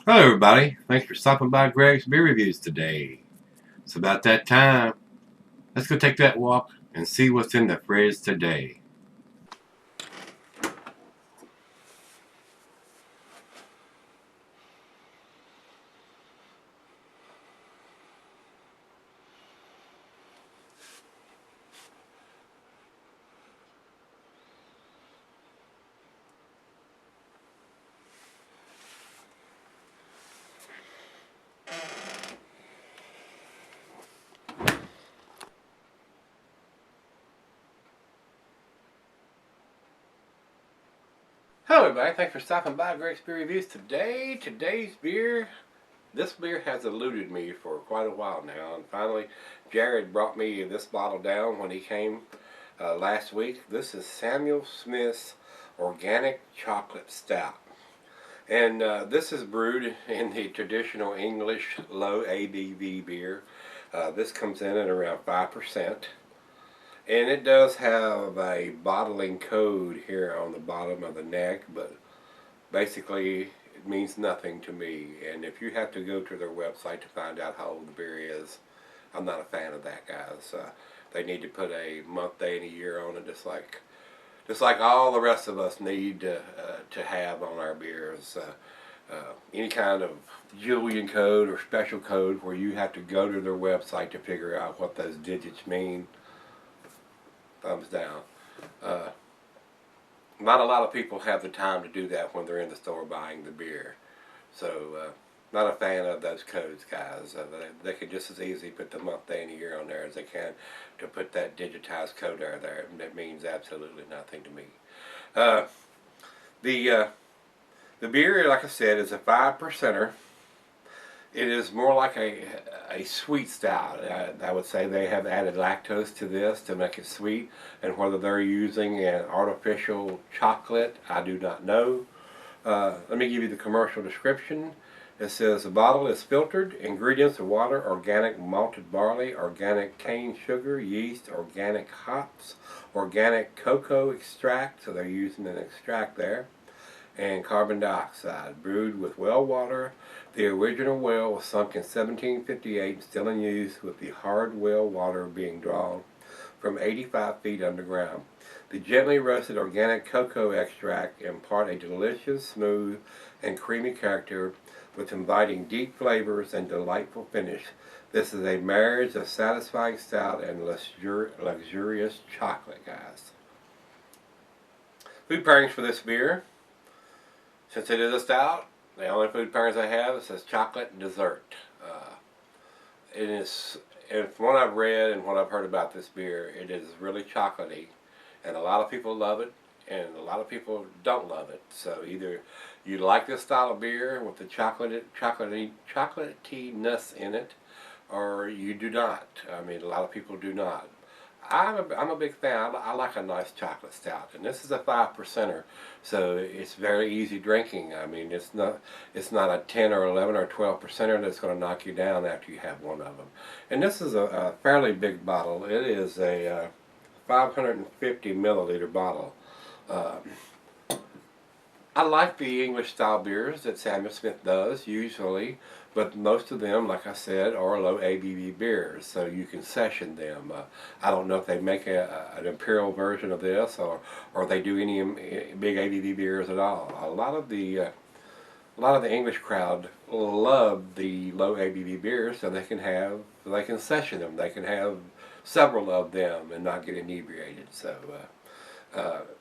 Hello everybody, thanks for stopping by Gregsbeerreviews today. It's about that time. Let's go take that walk and see what's in the fridge today. Hello everybody, thanks for stopping by Gregsbeerreviews today. This beer has eluded me for quite a while now, and finally Jared brought me this bottle down when he came last week. This is Samuel Smith's Organic Chocolate Stout. And this is brewed in the traditional English low ABV beer. This comes in at around 5%. And it does have a bottling code here on the bottom of the neck, but basically it means nothing to me. And if you have to go to their website to find out how old the beer is, I'm not a fan of that, guys. They need to put a month, day, and a year on it, just like all the rest of us need to have on our beers. Any kind of Julian code or special code where you have to go to their website to figure out what those digits mean, thumbs down. Not a lot of people have the time to do that when they're in the store buying the beer. So, not a fan of those codes, guys. They could just as easily put the month, day, and a year on there as they can to put that digitized code there. That means absolutely nothing to me. The beer, like I said, is a 5%er. It is more like a sweet stout. I would say they have added lactose to this to make it sweet, and whether they're using an artificial chocolate, I do not know. Let me give you the commercial description. It says the bottle is filtered. Ingredients are water, organic malted barley, organic cane sugar, yeast, organic hops, organic cocoa extract, so they're using an extract there, and carbon dioxide. Brewed with well water. The original well was sunk in 1758, still in use, with the hard well water being drawn from 85 feet underground. The gently roasted organic cocoa extract impart a delicious, smooth, and creamy character with inviting deep flavors and delightful finish. This is a marriage of satisfying stout and luxurious chocolate, guys. Food pairings for this beer. Since it is a stout, the only food pairings I have, it says chocolate and dessert. It is, and from what I've read and what I've heard about this beer, it is really chocolatey, and a lot of people love it, and a lot of people don't love it. So either you like this style of beer with the chocolatiness in it, or you do not. I mean, a lot of people do not. I'm a big fan. I like a nice chocolate stout, and this is a 5%er, so it's very easy drinking. I mean, it's not a 10 or 11 or 12%er that's going to knock you down after you have one of them. And this is a fairly big bottle. It is a 550 milliliter bottle. I like the English style beers that Samuel Smith does usually, but most of them, like I said, are low ABV beers, so you can session them. I don't know if they make an imperial version of this, or they do any big ABV beers at all. A lot of the English crowd love the low ABV beers, so they can session them. They can have several of them and not get inebriated. So.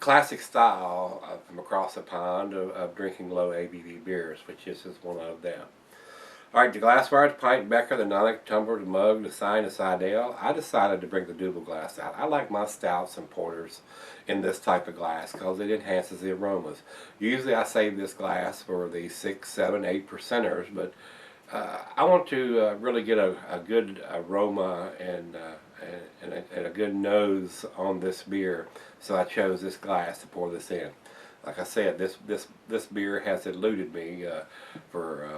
Classic style from across the pond of drinking low ABV beers, which this is one of them. Alright, the glassware, the pint, becker, the nonic, tumbler, the mug, the sign, the side ale. I decided to bring the double glass out. I like my stouts and porters in this type of glass because it enhances the aromas. Usually I save this glass for the 6, 7, 8%ers, but I want to really get a good aroma and a good nose on this beer, so I chose this glass to pour this in. Like I said, this beer has eluded me for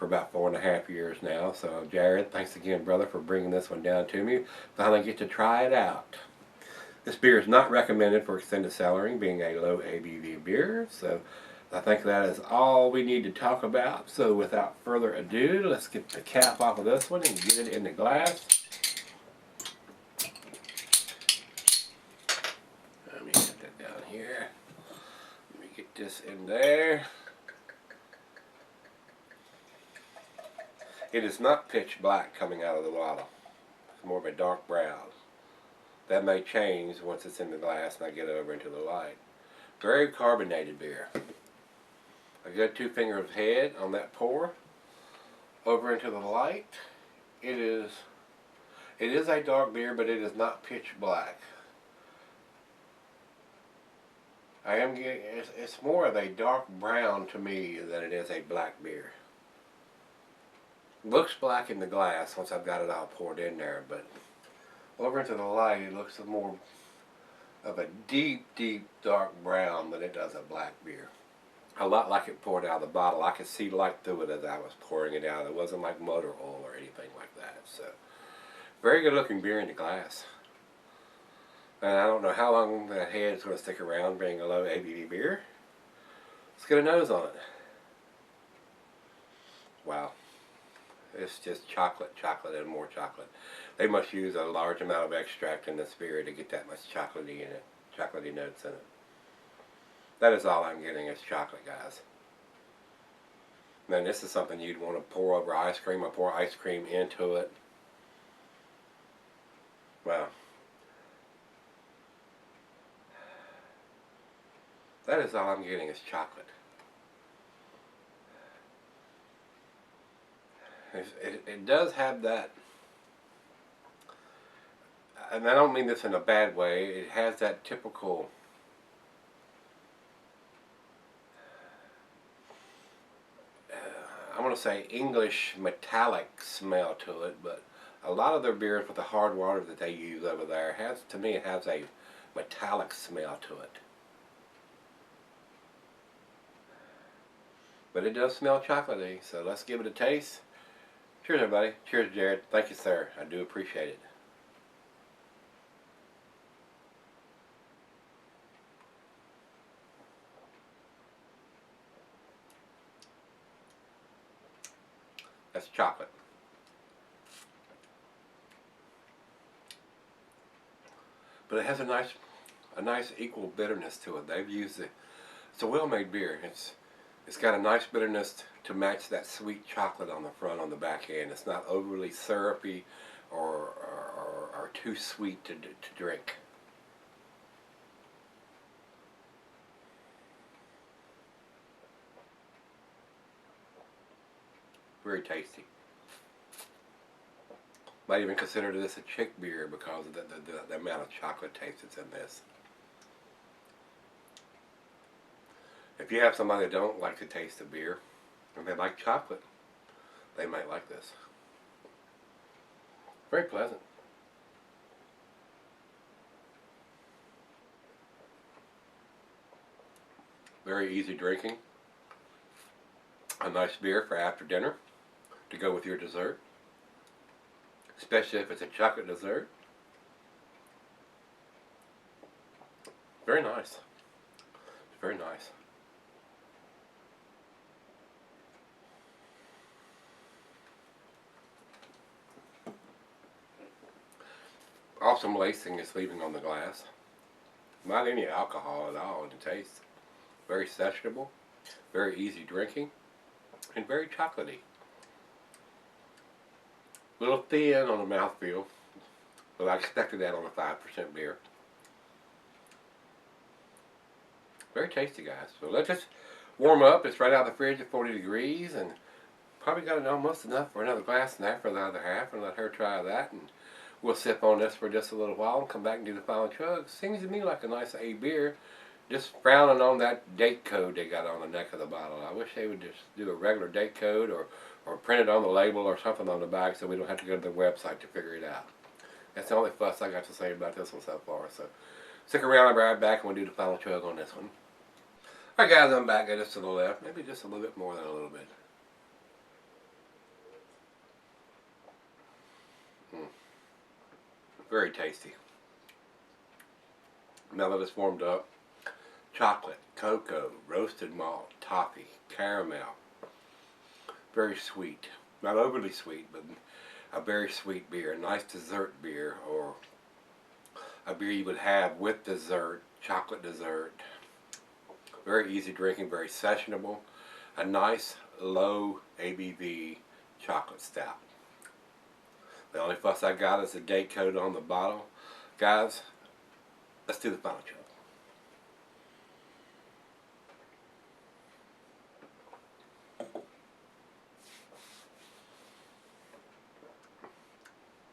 about 4.5 years now. So Jared, thanks again, brother, for bringing this one down to me. Finally get to try it out. This beer is not recommended for extended cellaring, being a low ABV beer, so I think that is all we need to talk about. So without further ado, let's get the cap off of this one and get it in the glass. Let me get that down here. Let me get this in there. It is not pitch black coming out of the bottle. It's more of a dark brown. That may change once it's in the glass and I get over into the light. Very carbonated beer. A good 2 fingers head on that pour. Over into the light. It is a dark beer, but it is not pitch black. I am getting, it's more of a dark brown to me than it is a black beer. Looks black in the glass once I've got it all poured in there, but over into the light it looks more of a deep, deep dark brown than it does a black beer. A lot like it poured out of the bottle. I could see light through it as I was pouring it out. It wasn't like motor oil or anything like that. So, very good looking beer in the glass. And I don't know how long that head's going to stick around being a low ABV beer. Let's get a nose on it. Wow. It's just chocolate, chocolate, and more chocolate. They must use a large amount of extract in this beer to get that much chocolatey in it, chocolatey notes in it. That is all I'm getting is chocolate, guys. Man, this is something you'd want to pour over ice cream or pour ice cream into it. Wow. That is all I'm getting is chocolate. It does have that, and I don't mean this in a bad way, it has that typical I want to say English metallic smell to it, but a lot of their beers with the hard water that they use over there has, to me, it has a metallic smell to it. But it does smell chocolatey, so let's give it a taste. Cheers, everybody. Cheers, Jared. Thank you, sir. I do appreciate it. That's chocolate. But it has a nice equal bitterness to it. They've used it. It's a well-made beer. It's got a nice bitterness to match that sweet chocolate on the front, on the back end. It's not overly syrupy or too sweet to drink. Very tasty. Might even consider this a chick beer because of the amount of chocolate taste that's in this. If you have somebody that don't like the taste of beer, and they like chocolate, they might like this. Very pleasant. Very easy drinking. A nice beer for after dinner to go with your dessert. Especially if it's a chocolate dessert. Very nice. It's very nice. Awesome lacing is leaving on the glass. Not any alcohol at all in the taste. Very sessionable, very easy drinking, and very chocolatey. A little thin on the mouthfeel, but I expected that on a 5% beer. Very tasty, guys. So let's just warm up. It's right out of the fridge at 40 degrees, and probably got almost enough for another glass and that for the other half, and let her try that, and we'll sip on this for just a little while and come back and do the final chug. Seems to me like a nice A beer. Just frowning on that date code they got on the neck of the bottle. I wish they would just do a regular date code or print it on the label or something on the back so we don't have to go to their website to figure it out. That's the only fuss I got to say about this one so far. So stick around, I'll be right back and we'll do the final chug on this one. Alright guys, I'm back. Just to the left. Maybe just a little bit more than a little bit. Very tasty. Now that it's warmed up, chocolate, cocoa, roasted malt, toffee, caramel. Very sweet. Not overly sweet, but a very sweet beer. A nice dessert beer, or a beer you would have with dessert, chocolate dessert. Very easy drinking, very sessionable. A nice low ABV chocolate stout. The only fuss I got is the date code on the bottle. Guys, let's do the final chug.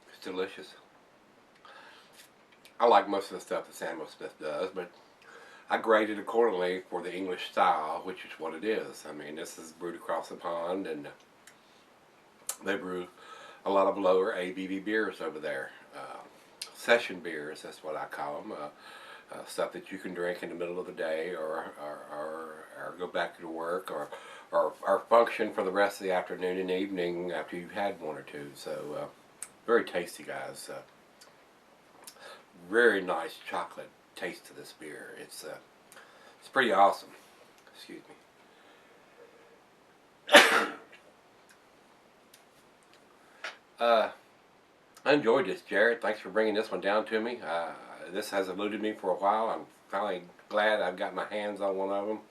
It's delicious. I like most of the stuff that Anheuser-Busch does, but I grade it accordingly for the English style, which is what it is. I mean, this is brewed across the pond, and they brew a lot of lower ABV beers over there. Session beers, that's what I call them. Stuff that you can drink in the middle of the day, or go back to work, or function for the rest of the afternoon and evening after you've had one or two. So, very tasty, guys. Very nice chocolate taste to this beer. It's pretty awesome. Excuse me. I enjoyed this, Jared. Thanks for bringing this one down to me. This has eluded me for a while. I'm finally glad I've got my hands on one of them.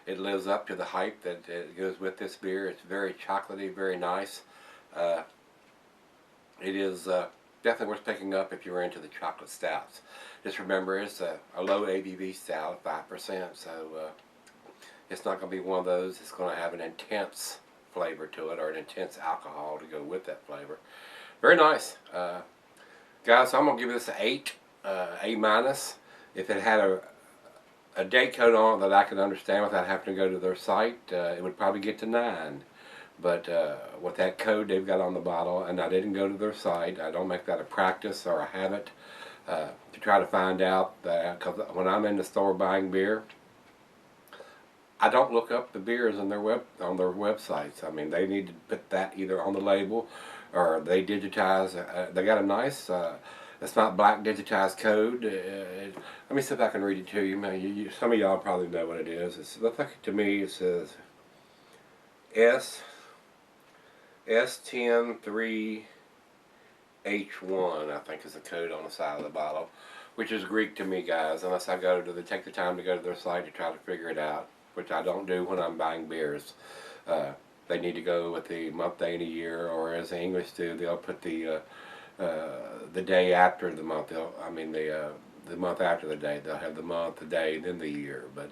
It lives up to the hype that goes with this beer. It's very chocolatey, very nice. It is definitely worth picking up if you're into the chocolate stouts. Just remember, it's a low ABV stout, 5%, so it's not going to be one of those that's going to have an intense flavor to it, or an intense alcohol to go with that flavor. Very nice. Guys, so I'm going to give this an 8, A minus. If it had a date code on it that I could understand without having to go to their site, it would probably get to 9. But with that code they've got on the bottle, and I didn't go to their site, I don't make that a practice or a habit to try to find out that, because when I'm in the store buying beer, I don't look up the beers on their websites. I mean, they need to put that either on the label, or they digitize. They got a nice, it's not black digitized code. Let me see if I can read it to you. Some of y'all probably know what it is. It looks like, to me, it says S103H1, I think, is the code on the side of the bottle, which is Greek to me, guys, unless I take the time to go to their site to try to figure it out, which I don't do when I'm buying beers. They need to go with the month, day, and a year, or as the English do, they'll put the day after the month. The month after the day. They'll have the month, the day, then the year. But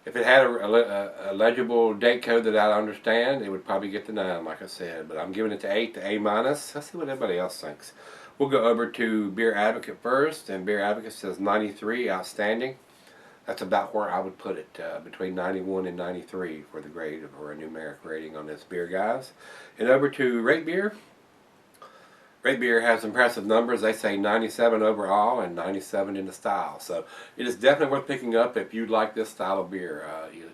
if it had a legible date code that I understand, it would probably get the 9, like I said. But I'm giving it to 8, to A minus. Let's see what everybody else thinks. We'll go over to Beer Advocate first, and Beer Advocate says 93, outstanding. That's about where I would put it, between 91 and 93 for the grade, or a numeric rating on this beer, guys. And over to Rate Beer. Rate Beer has impressive numbers. They say 97 overall and 97 in the style. So it is definitely worth picking up if you like this style of beer.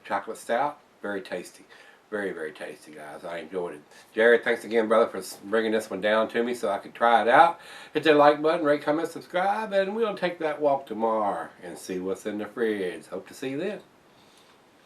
Chocolate stout, very tasty. Very, very tasty, guys. I enjoyed it. Jared, thanks again, brother, for bringing this one down to me so I could try it out. Hit that like button, rate, comment, subscribe, and we'll take that walk tomorrow and see what's in the fridge. Hope to see you then.